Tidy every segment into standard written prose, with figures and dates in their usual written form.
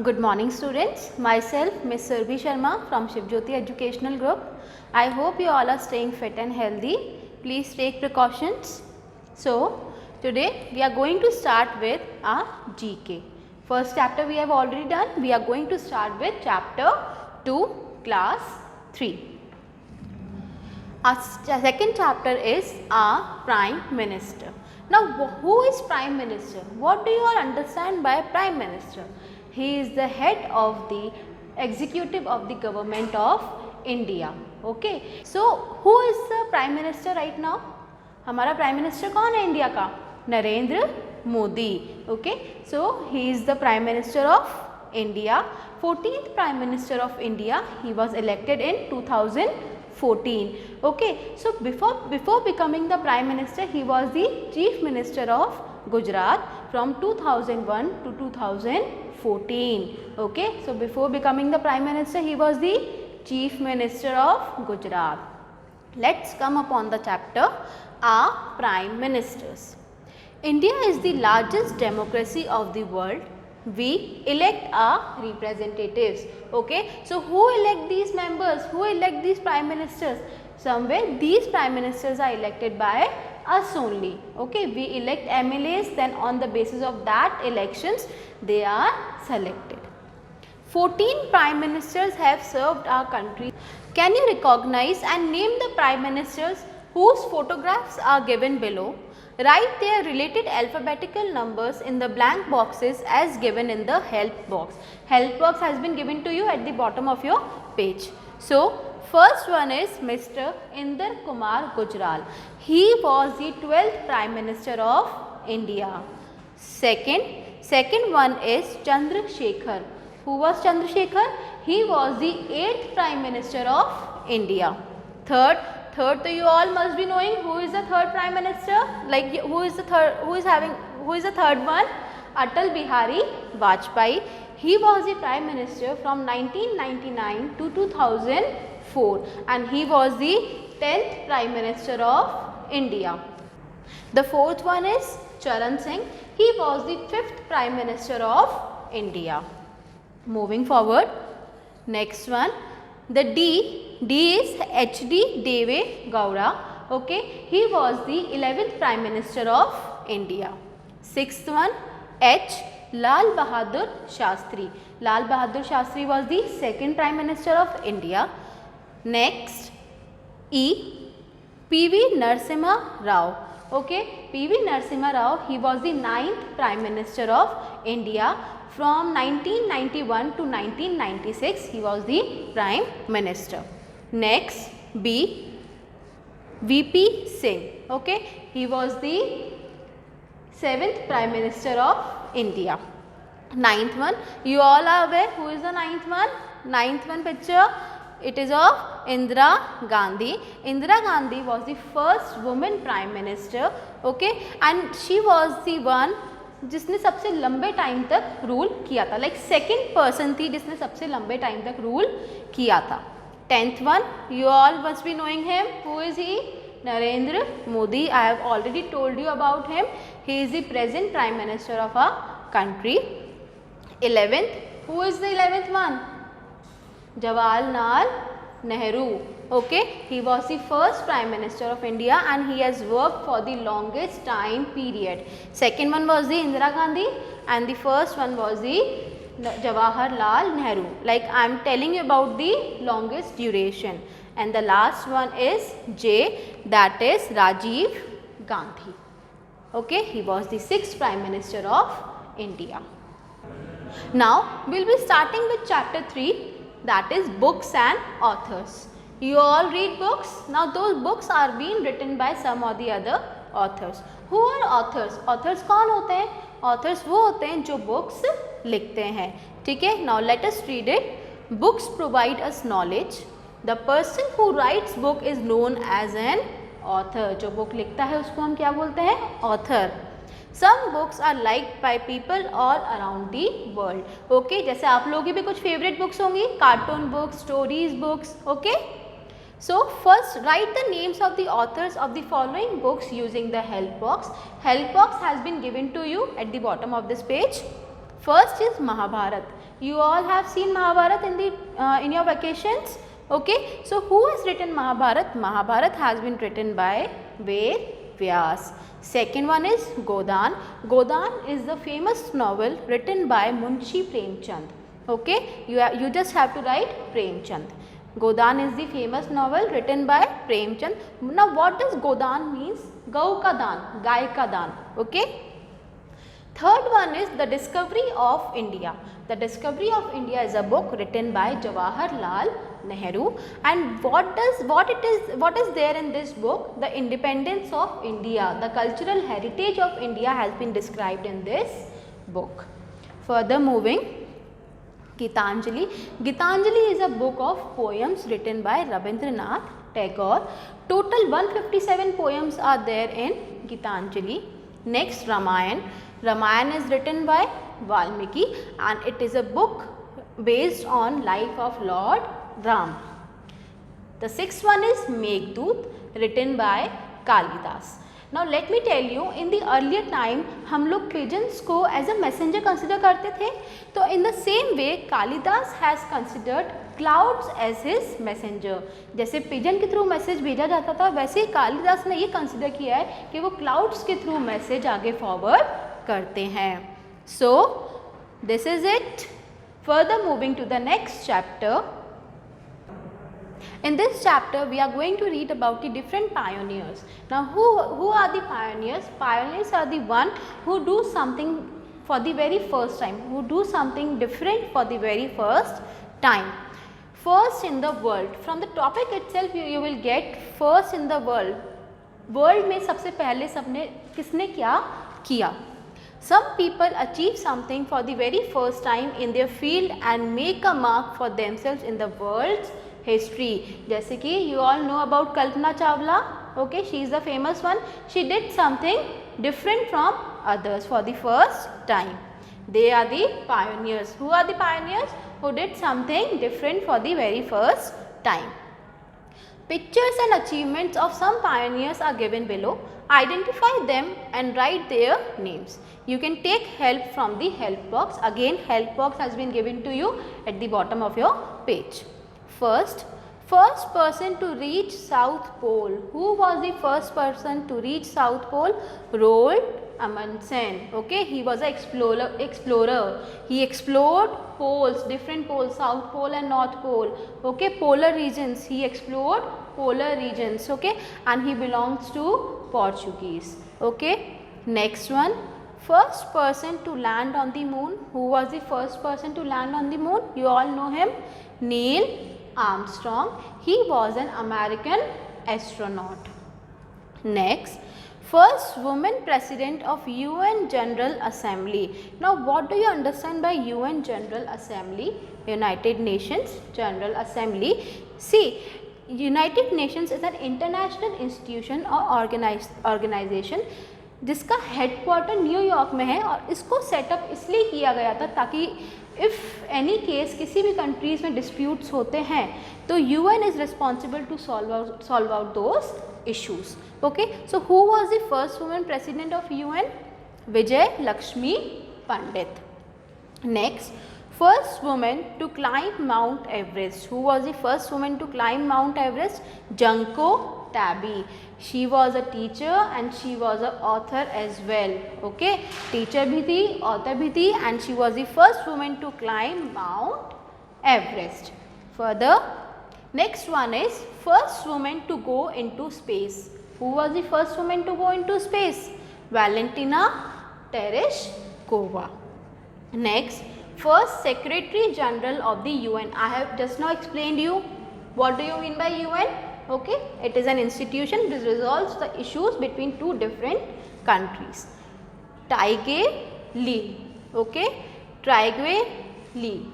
Good morning students, myself Miss Surbhi Sharma from Shivjyoti Educational Group. I hope you all are staying fit and healthy. Please take precautions. So, today we are going to start with our GK. First chapter we have already done. We are going to start with chapter 2 class 3. Our second chapter is our Prime Minister. Now, who is Prime Minister? What do you all understand by Prime Minister? He is the head of the executive of the government of India. Okay. So, who is the Prime Minister right now? हमारा Prime Minister कौन है India का? Narendra Modi. Okay. So, he is the Prime Minister of India. 14th Prime Minister of India. He was elected in 2014. Okay. So, before becoming the Prime Minister, he was the Chief Minister of Gujarat from 2001 to 2014. Okay. So, before becoming the Prime Minister, he was the Chief Minister of Gujarat. Let's come upon the chapter our Prime Ministers. India is the largest democracy of the world. We elect our representatives. Okay. So, who elect these members? Who elect these Prime Ministers? Somewhere these Prime Ministers are elected by us only. Okay. We elect MLAs, then on the basis of that elections they are selected. 14 Prime Ministers have served our country. Can you recognize and name the Prime Ministers whose photographs are given below? Write their related alphabetical numbers in the blank boxes as given in the help box. Help box has been given to you at the bottom of your page. So, first one is Mr. Inder Kumar Gujral. He was the 12th Prime Minister of India. Second one is Chandrasekhar. Who was Chandrasekhar? He was the 8th Prime Minister of India. Third, so you all must be knowing who is the third Prime Minister. Like who is the third one? Atal Bihari Vajpayee. He was the Prime Minister from 1999 to 2004 and he was the 10th Prime Minister of India. The fourth one is Charan Singh. He was the 5th Prime Minister of India. Moving forward, next one, the D is H.D. Deve Gowda. Okay, he was the 11th Prime Minister of India. Sixth one, H. Lal Bahadur Shastri. Lal Bahadur Shastri was the 2nd Prime Minister of India. Next, E. P.V. Narasimha Rao. Okay, P.V. Narasimha Rao, he was the 9th Prime Minister of India. From 1991 to 1996, he was the Prime Minister. Next, B. V.P. Singh. Okay, he was the 7th Prime Minister of India. Ninth one, you all are aware who is the ninth one? Ninth one picture, it is of Indira Gandhi. Indira Gandhi was the first woman Prime Minister. Okay, and she was the one जिसने सबसे लंबे time तक rule किया था. Like second person थी जिसने सबसे लंबे टाइम तक रूल किया था. 10th one, you all must be knowing him. Who is he? Narendra Modi. I have already told you about him. He is the present prime minister of our country. 11th, who is the 11th one? Jawaharlal Nehru. Okay, he was the first Prime Minister of India and he has worked for the longest time period. Second one was the Indira Gandhi and the first one was the Jawaharlal Nehru. Like I am telling you about the longest duration. And the last one is J, that is Rajiv Gandhi. Okay, he was the 6th Prime Minister of India. Now, we will be starting with chapter 3, that is books and authors. You all read books. Now, those books are being written by some or the other authors. Who are authors? Authors कौन होते हैं? Authors वो होते हैं जो books लिखते हैं. ठीक है? Now, let us read it. Books provide us knowledge. The person who writes book is known as an author. जो book लिखता है उसको हम क्या बोलते हैं? Author. Some books are liked by people all around the world. Okay, जैसे आप लोगों की भी कुछ favorite books होंगी, cartoon books, stories books. Okay. So, first write the names of the authors of the following books using the help box. Help box has been given to you at the bottom of this page. First is Mahabharat. You all have seen Mahabharat in your vacations. Okay, so who has written Mahabharat? Mahabharat has been written by Ved Vyas. Second one is Godan. Godan is the famous novel written by Munshi Premchand. Okay, you just have to write Premchand. Godan is the famous novel written by Premchand. Now what does Godan means? Gau ka daan, Gai ka daan. Okay. Third one is The Discovery of India. The Discovery of India is a book written by Jawaharlal Nehru, and what is there in this book? The independence of India, the cultural heritage of India has been described in this book. Further moving, Gitanjali. Gitanjali is a book of poems written by Rabindranath Tagore. Total 157 poems are there in Gitanjali. Next, Ramayana. Ramayana is written by Valmiki and it is a book based on life of Lord Ram. The sixth one is Meghdut, written by Kalidas. Now let me tell you, in the earlier time हम लोग pigeons को as a messenger consider करते थे. तो in the same way Kalidas has considered clouds as his messenger. जैसे pigeon के through message भेजा जाता था, वैसे ही कालिदास ने ये consider किया है कि वो clouds के through message आगे forward करते हैं. So this is it. Further moving to the next chapter. In this chapter we are going to read about the different pioneers. Now who are the pioneers? Pioneers are the one who do something for the very first time, who do something different for the very first time. First in the world. From the topic itself you will get first in the world. World में सबसे पहले सबने किसने क्या किया? Some people achieve something for the very first time in their field and make a mark for themselves in the world's history. जैसे कि you all know about Kalpana Chawla. Okay, she is the famous one. She did something different from others for the first time. They are the pioneers. Who are the pioneers? Who did something different for the very first time. Pictures and achievements of some pioneers are given below. Identify them and write their names. You can take help from the help box. Again, help box has been given to you at the bottom of your page. First person to reach South Pole. Who was the first person to reach South Pole? Roald Amundsen. Okay, he was an explorer. He explored poles, different poles, South Pole and North Pole. Okay, polar regions. He explored polar regions. Okay, and he belongs to Portuguese. Okay, next one. First person to land on the moon. Who was the first person to land on the moon? You all know him. Neil Armstrong. He was an American astronaut. Next, first woman president of UN General Assembly. Now what do you understand by UN General Assembly? United Nations General Assembly. See, United Nations is an international institution or organization जिसका headquarter New York में है और इसको setup इसलिए किया गया था ताकि इफ़ एनी केस किसी भी कंट्रीज़ में डिस्प्यूट्स होते हैं तो UN is responsible to solve out those issues. Okay, so who was the first women president of UN? Vijay Lakshmi Pandit. Next, first woman to climb Mount Everest. Who was the first woman to climb Mount Everest? Junko Tabby. She was a teacher and she was an author as well. Okay, teacher भी थी, author भी थी, and she was the first woman to climb Mount Everest. Further, next one is first woman to go into space. Who was the first woman to go into space? Valentina Tereshkova. Next, first Secretary General of the UN. I have just now explained you what do you mean by UN. Okay, it is an institution which resolves the issues between two different countries. Taige Lee. Okay, Taige Lee.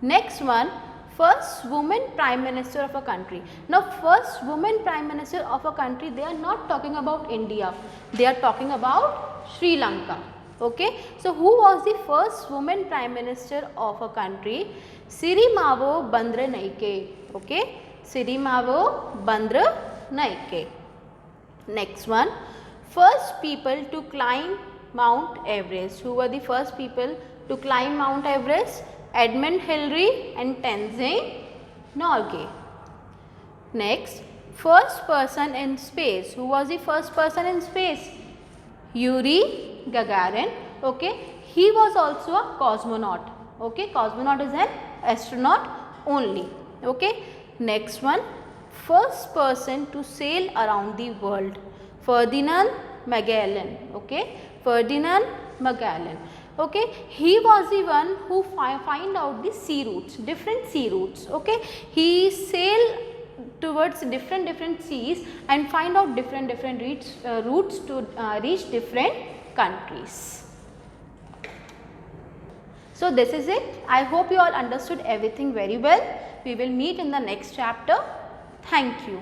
Next one, first woman Prime Minister of a country. Now first woman Prime Minister of a country, they are not talking about India, they are talking about Sri Lanka. Okay, so who was the first woman Prime Minister of a country? Sirimavo Bandaranaike. Okay, Sirimavo Bandaranaike. Next one, first people to climb Mount Everest. Who were the first people to climb Mount Everest, Edmund Hillary and Tenzing Norgay. Next, first person in space. Who was the first person in space? Yuri Gagarin. Okay, he was also a cosmonaut. Okay, cosmonaut is an astronaut only. Okay, next one, first person to sail around the world, Ferdinand Magellan. Okay, Ferdinand Magellan. Okay, he was the one who find out the sea routes, different sea routes. Okay, he sailed towards different seas and find out different routes to reach different countries. So this is it. I hope you all understood everything very well. We will meet in the next chapter. Thank you.